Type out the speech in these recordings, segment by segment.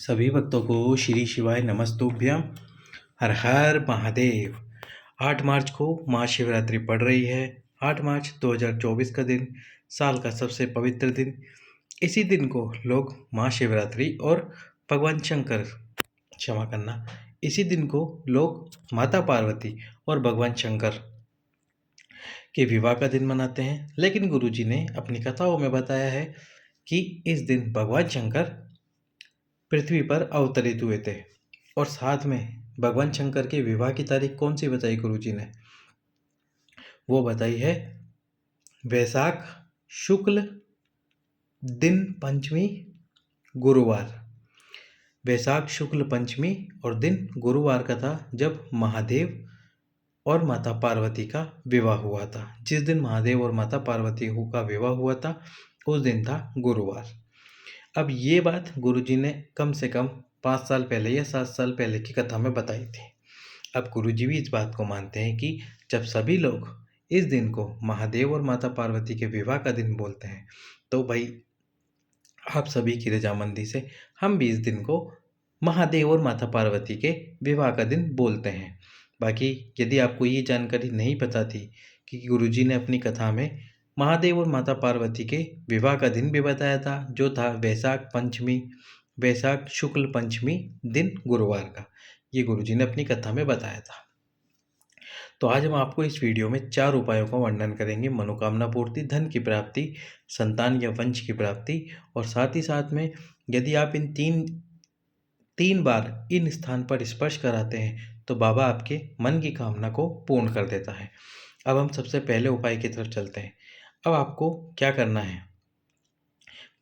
सभी भक्तों को श्री शिवाय नमस्तुभ्यम। हर हर महादेव। 8 मार्च को महाशिवरात्रि पड़ रही है। 8 मार्च 2024 का दिन, साल का सबसे पवित्र दिन। इसी दिन को लोग महाशिवरात्रि और भगवान शंकर क्षमा करना इसी दिन को लोग माता पार्वती और भगवान शंकर के विवाह का दिन मनाते हैं। लेकिन गुरुजी ने अपनी कथाओं में बताया है कि इस दिन भगवान शंकर पृथ्वी पर अवतरित हुए थे। और साथ में भगवान शंकर के विवाह की तारीख कौन सी बताई गुरुजी ने? वो बताई है वैशाख शुक्ल दिन पंचमी गुरुवार। वैशाख शुक्ल पंचमी और दिन गुरुवार का था जब महादेव और माता पार्वती का विवाह हुआ था। जिस दिन महादेव और माता पार्वती का विवाह हुआ था उस दिन था गुरुवार। अब ये बात गुरुजी ने कम से कम 5 साल पहले या 7 साल पहले की कथा में बताई थी। अब गुरुजी भी इस बात को मानते हैं कि जब सभी लोग इस दिन को महादेव और माता पार्वती के विवाह का दिन बोलते हैं तो भाई आप सभी की रजामंदी से हम भी इस दिन को महादेव और माता पार्वती के विवाह का दिन बोलते हैं। बाकी यदि आपको ये जानकारी नहीं पता थी कि गुरुजी ने अपनी कथा में महादेव और माता पार्वती के विवाह का दिन भी बताया था, जो था वैशाख शुक्ल पंचमी दिन गुरुवार का। ये गुरुजी ने अपनी कथा में बताया था। तो आज हम आपको इस वीडियो में 4 उपायों का वर्णन करेंगे। मनोकामना पूर्ति, धन की प्राप्ति, संतान या वंश की प्राप्ति, और साथ ही साथ में यदि आप इन तीन बार इन स्थान पर स्पर्श कराते हैं तो बाबा आपके मन की कामना को पूर्ण कर देता है। अब हम सबसे पहले उपाय की तरफ चलते हैं। अब आपको क्या करना है?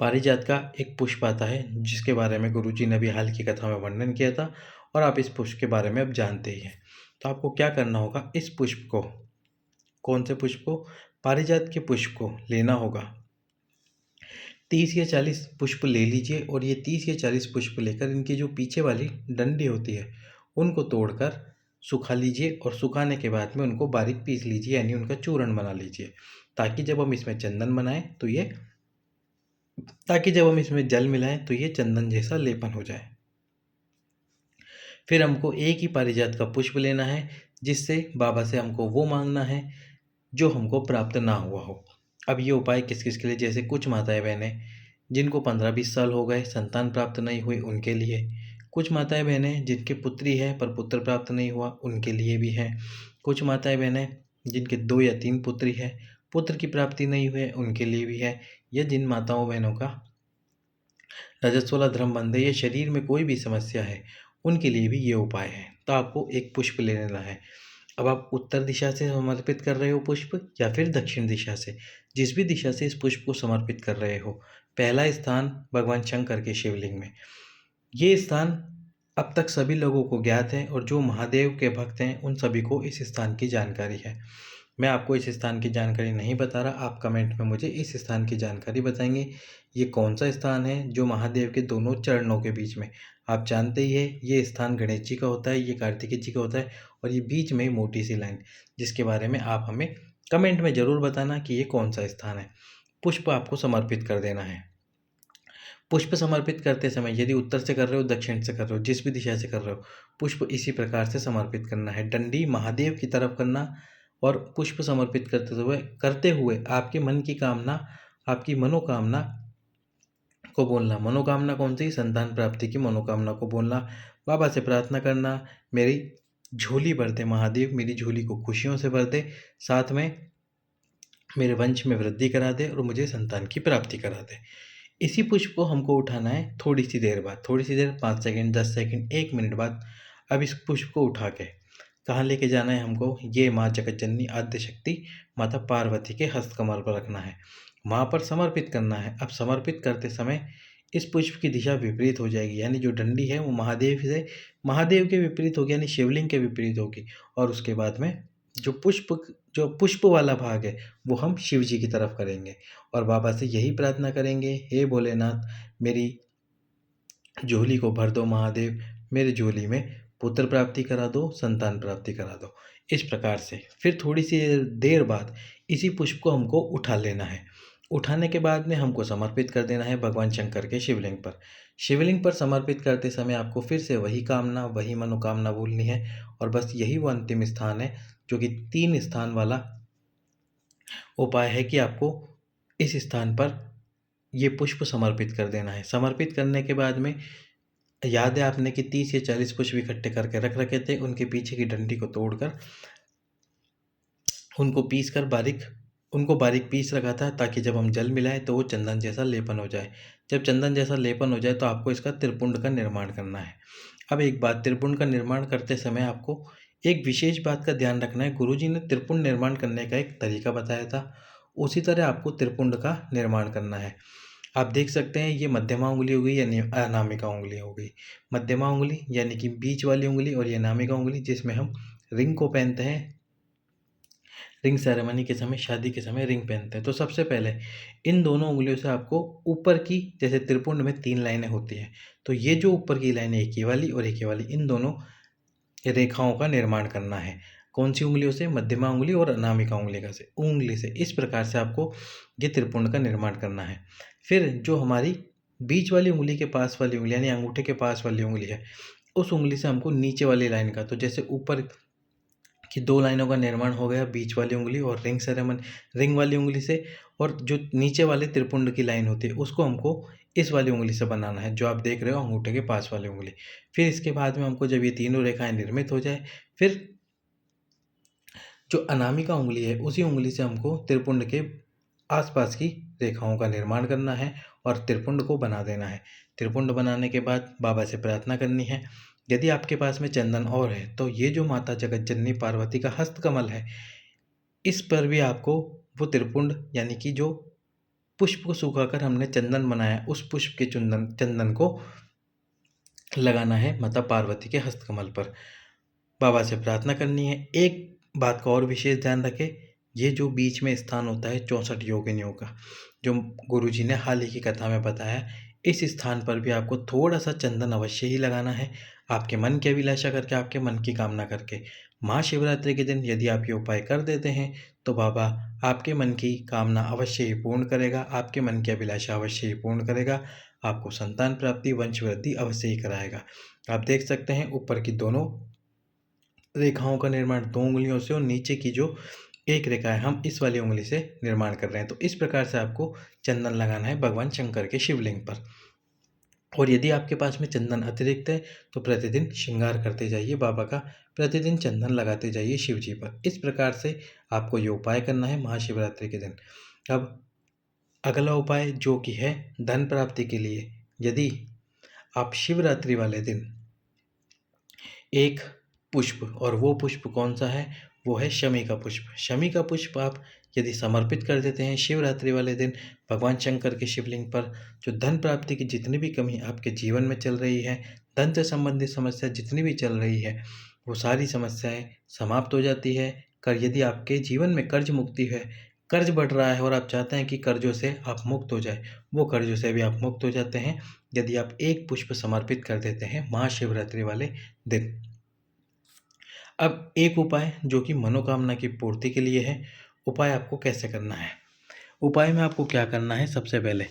पारिजात का एक पुष्प आता है जिसके बारे में गुरुजी ने भी हाल की कथा में वर्णन किया था और आप इस पुष्प के बारे में अब जानते ही हैं। तो आपको क्या करना होगा? इस पुष्प को, कौन से पुष्प को? पारिजात के पुष्प को लेना होगा। 30 या 40 पुष्प ले लीजिए और ये 30 या 40 पुष्प लेकर इनकी जो पीछे वाली डंडी होती है उनको तोड़कर सुखा लीजिए और सुखाने के बाद में उनको बारीक पीस लीजिए, यानी उनका चूर्ण बना लीजिए, ताकि जब हम इसमें जल मिलाएं तो ये चंदन जैसा लेपन हो जाए। फिर हमको एक ही पारिजात का पुष्प लेना है जिससे बाबा से हमको वो मांगना है जो हमको प्राप्त ना हुआ हो। अब ये उपाय किस किस के लिए? जैसे कुछ माताएं बहनें जिनको 15-20 साल हो गए, संतान प्राप्त नहीं हुई, उनके लिए। कुछ माताएं बहनें जिनके पुत्री है पर पुत्र प्राप्त नहीं हुआ, उनके लिए भी है। कुछ माताएं बहनें जिनके 2 या 3 पुत्री है, पुत्र की प्राप्ति नहीं हुई, उनके लिए भी है। या जिन माताओं बहनों का रजस्वला धर्म बंध है या शरीर में कोई भी समस्या है, उनके लिए भी ये उपाय है। तो आपको एक पुष्प ले लेना है। अब आप उत्तर दिशा से समर्पित कर रहे हो पुष्प या फिर दक्षिण दिशा से, जिस भी दिशा से इस पुष्प को समर्पित कर रहे हो। पहला स्थान भगवान शंकर के शिवलिंग में। ये स्थान अब तक सभी लोगों को ज्ञात है और जो महादेव के भक्त हैं उन सभी को इस स्थान की जानकारी है। मैं आपको इस स्थान की जानकारी नहीं बता रहा, आप कमेंट में मुझे इस स्थान की जानकारी बताएंगे। ये कौन सा स्थान है जो महादेव के दोनों चरणों के बीच में, आप जानते ही है ये स्थान गणेश जी का होता है, ये कार्तिकेय जी का होता है, और ये बीच में मोटी सी लाइन, जिसके बारे में आप हमें कमेंट में ज़रूर बताना कि ये कौन सा स्थान है। पुष्प आपको समर्पित कर देना है। पुष्प समर्पित करते समय यदि उत्तर से कर रहे हो, दक्षिण से कर रहे हो, जिस भी दिशा से कर रहे हो, पुष्प इसी प्रकार से समर्पित करना है। डंडी महादेव की तरफ करना और पुष्प समर्पित करते हुए आपके मन की कामना, आपकी मनोकामना को बोलना। मनोकामना कौन सी? संतान प्राप्ति की मनोकामना को बोलना। बाबा से प्रार्थना करना, मेरी झोली भर दे महादेव, मेरी झोली को खुशियों से भर दे, साथ में मेरे वंश में वृद्धि करा दे और मुझे संतान की प्राप्ति करा दे। इसी पुष्प को हमको उठाना है थोड़ी सी देर बाद, 5 सेकंड, 10 सेकंड, 1 मिनट बाद। अब इस पुष्प को उठा के कहाँ लेके जाना है हमको? ये माँ जगत जननी आद्य शक्ति माता पार्वती के हस्तकमल पर रखना है, वहाँ पर समर्पित करना है। अब समर्पित करते समय इस पुष्प की दिशा विपरीत हो जाएगी, यानी जो डंडी है वो महादेव के विपरीत होगी, यानी शिवलिंग के विपरीत होगी। और उसके बाद में जो पुष्प वाला भाग है वो हम शिव जी की तरफ करेंगे और बाबा से यही प्रार्थना करेंगे, हे भोलेनाथ, मेरी झोली को भर दो महादेव, मेरे झोली में पुत्र प्राप्ति करा दो, संतान प्राप्ति करा दो। इस प्रकार से फिर थोड़ी सी देर बाद इसी पुष्प को हमको उठा लेना है उठाने के बाद में हमको समर्पित कर देना है भगवान शंकर के शिवलिंग पर। शिवलिंग पर समर्पित करते समय आपको फिर से वही कामना, वही मनोकामना बोलनी है और बस यही वो अंतिम स्थान है जो कि 3 स्थान वाला उपाय है कि आपको इस स्थान पर ये पुष्प समर्पित कर देना है। समर्पित करने के बाद में याद है आपने कि 30 या 40 पुष्प इकट्ठे करके रख रखे थे, उनके पीछे की डंडी को तोड़कर उनको बारीक पीस रखा था ताकि जब हम जल मिलाएं तो वो चंदन जैसा लेपन हो जाए। जब चंदन जैसा लेपन हो जाए तो आपको इसका त्रिपुंड का निर्माण करना है। अब एक बात, त्रिपुंड का निर्माण करते समय आपको एक विशेष बात का ध्यान रखना है। गुरुजी ने त्रिपुंड निर्माण करने का एक तरीका बताया था, उसी तरह आपको त्रिपुंड का निर्माण करना है। आप देख सकते हैं ये मध्यमा उंगली हो गई यानी अनामिका उंगली हो गई। मध्यमा उंगली यानी कि बीच वाली उंगली और ये अनामिका उंगली जिसमें हम रिंग को पहनते हैं, रिंग सेरेमनी के समय, शादी के समय रिंग पहनते हैं। तो सबसे पहले इन दोनों उंगलियों से आपको ऊपर की, जैसे त्रिपुंड में 3 लाइनें होती हैं, तो ये जो ऊपर की लाइनें एक ये वाली और एक ये वाली, इन दोनों रेखाओं का निर्माण करना है। कौन सी उंगलियों से? मध्यमा उंगली और अनामिका उंगली से। इस प्रकार से आपको ये त्रिपुंड का निर्माण करना है। फिर जो हमारी बीच वाली उंगली के पास वाली उंगली यानी अंगूठे के पास वाली उंगली है, उस उंगली से हमको नीचे वाली लाइन का, तो जैसे ऊपर की 2 लाइनों का निर्माण हो गया बीच वाली उंगली और रिंग वाली उंगली से, और जो नीचे वाले त्रिपुंड की लाइन होती है उसको हमको इस वाली उंगली से बनाना है जो आप देख रहे हो, अंगूठे के पास वाली उंगली। फिर इसके बाद में हमको जब ये तीनों रेखाएं निर्मित हो जाए, फिर जो अनामिका उंगली है उसी उंगली से हमको त्रिपुंड के आसपास की रेखाओं का निर्माण करना है और त्रिपुंड को बना देना है। त्रिपुंड बनाने के बाद बाबा से प्रार्थना करनी है। यदि आपके पास में चंदन और है तो ये जो माता जगत जननी पार्वती का हस्तकमल है, इस पर भी आपको वो त्रिपुंड यानी कि जो पुष्प को सुखाकर हमने चंदन बनाया, उस पुष्प के चंदन को लगाना है माता पार्वती के हस्तकमल पर। बाबा से प्रार्थना करनी है। एक बात का और विशेष ध्यान रखें, ये जो बीच में स्थान होता है 64 योगिनियों का, जो गुरुजी ने हाल ही की कथा में बताया, इस स्थान पर भी आपको थोड़ा सा चंदन अवश्य ही लगाना है, आपके मन की अभिलाषा करके, आपके मन की कामना करके। महाशिवरात्रि के दिन यदि आप ये उपाय कर देते हैं तो बाबा आपके मन की कामना अवश्य ही पूर्ण करेगा, आपके मन की अभिलाषा अवश्य ही पूर्ण करेगा, आपको संतान प्राप्ति, वंश वृद्धि अवश्य ही कराएगा। आप देख सकते हैं ऊपर की दोनों रेखाओं का निर्माण 2 उंगलियों से और नीचे की जो एक रेखा है हम इस वाली उंगली से निर्माण कर रहे हैं। तो इस प्रकार से आपको चंदन लगाना है भगवान शंकर के शिवलिंग पर। और यदि आपके पास में चंदन अतिरिक्त है तो प्रतिदिन श्रृंगार करते जाइए बाबा का, प्रतिदिन चंदन लगाते जाइए शिव जी पर। इस प्रकार से आपको ये उपाय करना है महाशिवरात्रि के दिन। अब अगला उपाय जो कि है धन प्राप्ति के लिए, यदि आप शिवरात्रि वाले दिन एक पुष्प, और वो पुष्प कौन सा है? वो है शमी का पुष्प। शमी का पुष्प आप यदि समर्पित कर देते हैं शिवरात्रि वाले दिन भगवान शंकर के शिवलिंग पर, जो धन प्राप्ति की जितनी भी कमी आपके जीवन में चल रही है, धन से संबंधित समस्या जितनी भी चल रही है, वो सारी समस्याएं समाप्त हो जाती है। यदि आपके जीवन में कर्ज मुक्ति है, कर्ज बढ़ रहा है और आप चाहते हैं कि कर्जों से आप मुक्त हो जाए, वो कर्जों से भी आप मुक्त हो जाते हैं यदि आप एक पुष्प समर्पित कर देते हैं महाशिवरात्रि वाले दिन। अब एक उपाय जो कि मनोकामना की पूर्ति के लिए है। उपाय आपको कैसे करना है? उपाय में आपको क्या करना है? सबसे पहले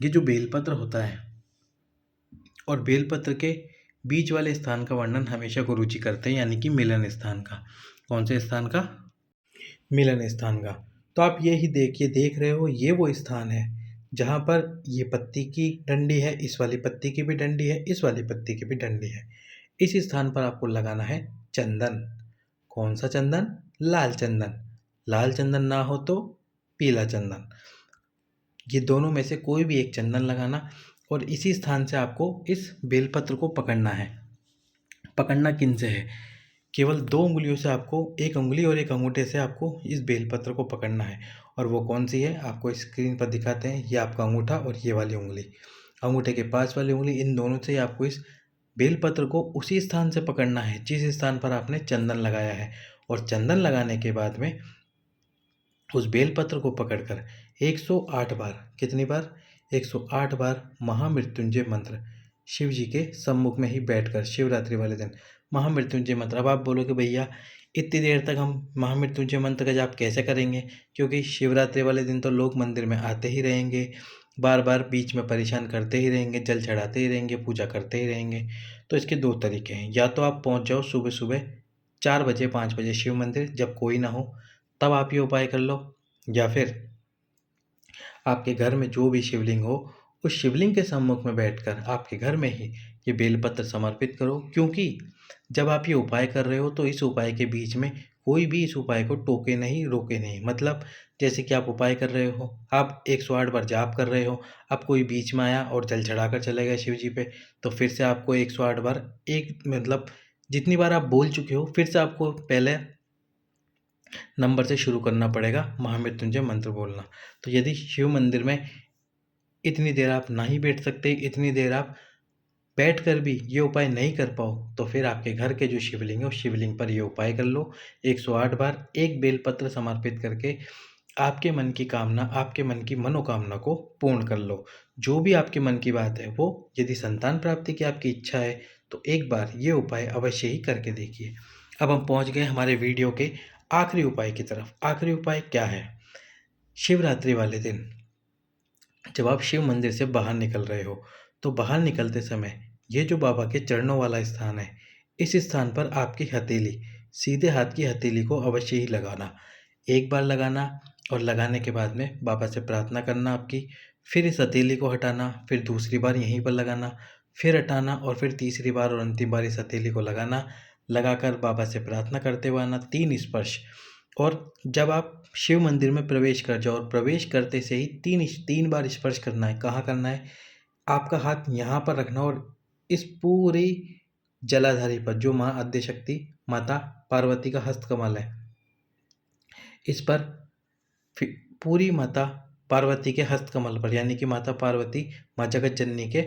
ये जो बेलपत्र होता है, और बेलपत्र के बीच वाले स्थान का वर्णन हमेशा गुरुजी करते हैं, यानी कि मिलन स्थान का। कौन से स्थान का? मिलन स्थान का। तो आप यही देख रहे हो, ये वो स्थान है जहाँ पर ये पत्ती की डंडी है, इस वाली पत्ती की भी डंडी है, इस वाली पत्ती की भी डंडी है। इस स्थान पर आपको लगाना है चंदन। कौन सा चंदन? लाल चंदन। लाल चंदन ना हो तो पीला चंदन, ये दोनों में से कोई भी एक चंदन लगाना, और इसी स्थान से आपको इस बेलपत्र को पकड़ना है। पकड़ना किन से है? केवल 2 उंगलियों से आपको, एक उंगली और एक अंगूठे से आपको इस बेलपत्र को पकड़ना है। और वो कौन सी है आपको स्क्रीन पर दिखाते हैं, ये आपका अंगूठा और ये वाली उंगली, अंगूठे के पास वाली उंगली, इन दोनों से आपको इस बेलपत्र को उसी स्थान से पकड़ना है जिस स्थान पर आपने चंदन लगाया है। और चंदन लगाने के बाद में उस बेलपत्र को पकड़कर 108 बार, कितनी बार? 108 बार महामृत्युंजय मंत्र शिव जी के सम्मुख में ही बैठकर शिवरात्रि वाले दिन महामृत्युंजय मंत्र। अब आप बोलोगे भैया इतनी देर तक हम महामृत्युंजय मंत्र का जाप कैसे करेंगे, क्योंकि शिवरात्रि वाले दिन तो लोग मंदिर में आते ही रहेंगे, बार बार बीच में परेशान करते ही रहेंगे, जल चढ़ाते ही रहेंगे, पूजा करते ही रहेंगे। तो इसके दो तरीके हैं, या तो आप पहुंच जाओ सुबह सुबह 4 बजे 5 बजे शिव मंदिर, जब कोई ना हो तब आप ये उपाय कर लो, या फिर आपके घर में जो भी शिवलिंग हो उस शिवलिंग के सम्मुख में बैठकर आपके घर में ही ये बेलपत्र समर्पित करो। क्योंकि जब आप ये उपाय कर रहे हो तो इस उपाय के बीच में कोई भी इस उपाय को टोके नहीं, रोके नहीं। मतलब जैसे कि आप उपाय कर रहे हो, आप 108 बार जाप कर रहे हो, अब कोई बीच में आया और जल चढ़ाकर चले गए शिव जी पे, तो फिर से आपको 108 बार, एक मतलब जितनी बार आप बोल चुके हो फिर से आपको पहले नंबर से शुरू करना पड़ेगा महामृत्युंजय मंत्र बोलना। तो यदि शिव मंदिर में इतनी देर आप नहीं बैठ सकते, इतनी देर आप बैठ कर भी ये उपाय नहीं कर पाओ, तो फिर आपके घर के जो शिवलिंग है उस शिवलिंग पर ये उपाय कर लो। 108 बार एक बेलपत्र समर्पित करके आपके मन की कामना, आपके मन की मनोकामना को पूर्ण कर लो। जो भी आपके मन की बात है वो, यदि संतान प्राप्ति की आपकी इच्छा है तो एक बार ये उपाय अवश्य ही करके देखिए। अब हम पहुंच गए हमारे वीडियो के आखिरी उपाय की तरफ। आखिरी उपाय क्या है? शिवरात्रि वाले दिन जब आप शिव मंदिर से बाहर निकल रहे हो, तो बाहर निकलते समय ये जो बाबा के चरणों वाला स्थान है, इस स्थान पर आपकी हथेली, सीधे हाथ की हथेली को अवश्य ही लगाना। एक बार लगाना और लगाने के बाद में बाबा से प्रार्थना करना आपकी, फिर इस हथेली को हटाना, फिर दूसरी बार यहीं पर लगाना, फिर हटाना और फिर तीसरी बार और अंतिम बार इस हथेली को लगाना। लगाकर बाबा से प्रार्थना करते हुए आना 3 स्पर्श। और जब आप शिव मंदिर में प्रवेश कर जाओ और प्रवेश करते से ही 3 बार स्पर्श करना है। कहाँ करना है? आपका हाथ यहाँ पर रखना और इस पूरी जलाधारी पर, जो माँ आद्यशक्ति माता पार्वती का हस्तकमल है, इस पर पूरी माता पार्वती के हस्तकमल पर, यानी कि माता पार्वती माँ जगत जननी के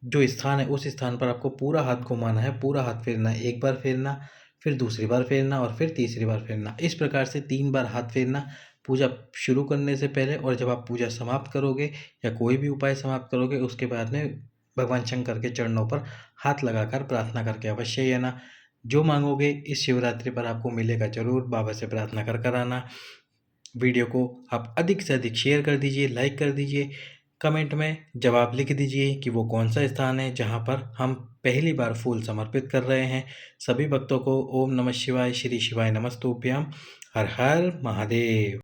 जो स्थान है उस स्थान पर आपको पूरा हाथ घुमाना है, पूरा हाथ फेरना है। एक बार फेरना, फिर दूसरी बार फेरना और फिर तीसरी बार फेरना। इस प्रकार से 3 बार हाथ फेरना पूजा शुरू करने से पहले, और जब आप पूजा समाप्त करोगे या कोई भी उपाय समाप्त करोगे उसके बाद में भगवान शंकर के चरणों पर हाथ लगाकर प्रार्थना करके अवश्य ही आना। जो मांगोगे इस शिवरात्रि पर आपको मिलेगा जरूर। बाबा से प्रार्थना कर आना। वीडियो को आप अधिक से अधिक शेयर कर दीजिए, लाइक कर दीजिए, कमेंट में जवाब लिख दीजिए कि वो कौन सा स्थान है जहाँ पर हम पहली बार फूल समर्पित कर रहे हैं। सभी भक्तों को ओम नमः शिवाय, श्री शिवाय नमस्तुभ्यम, हर हर महादेव।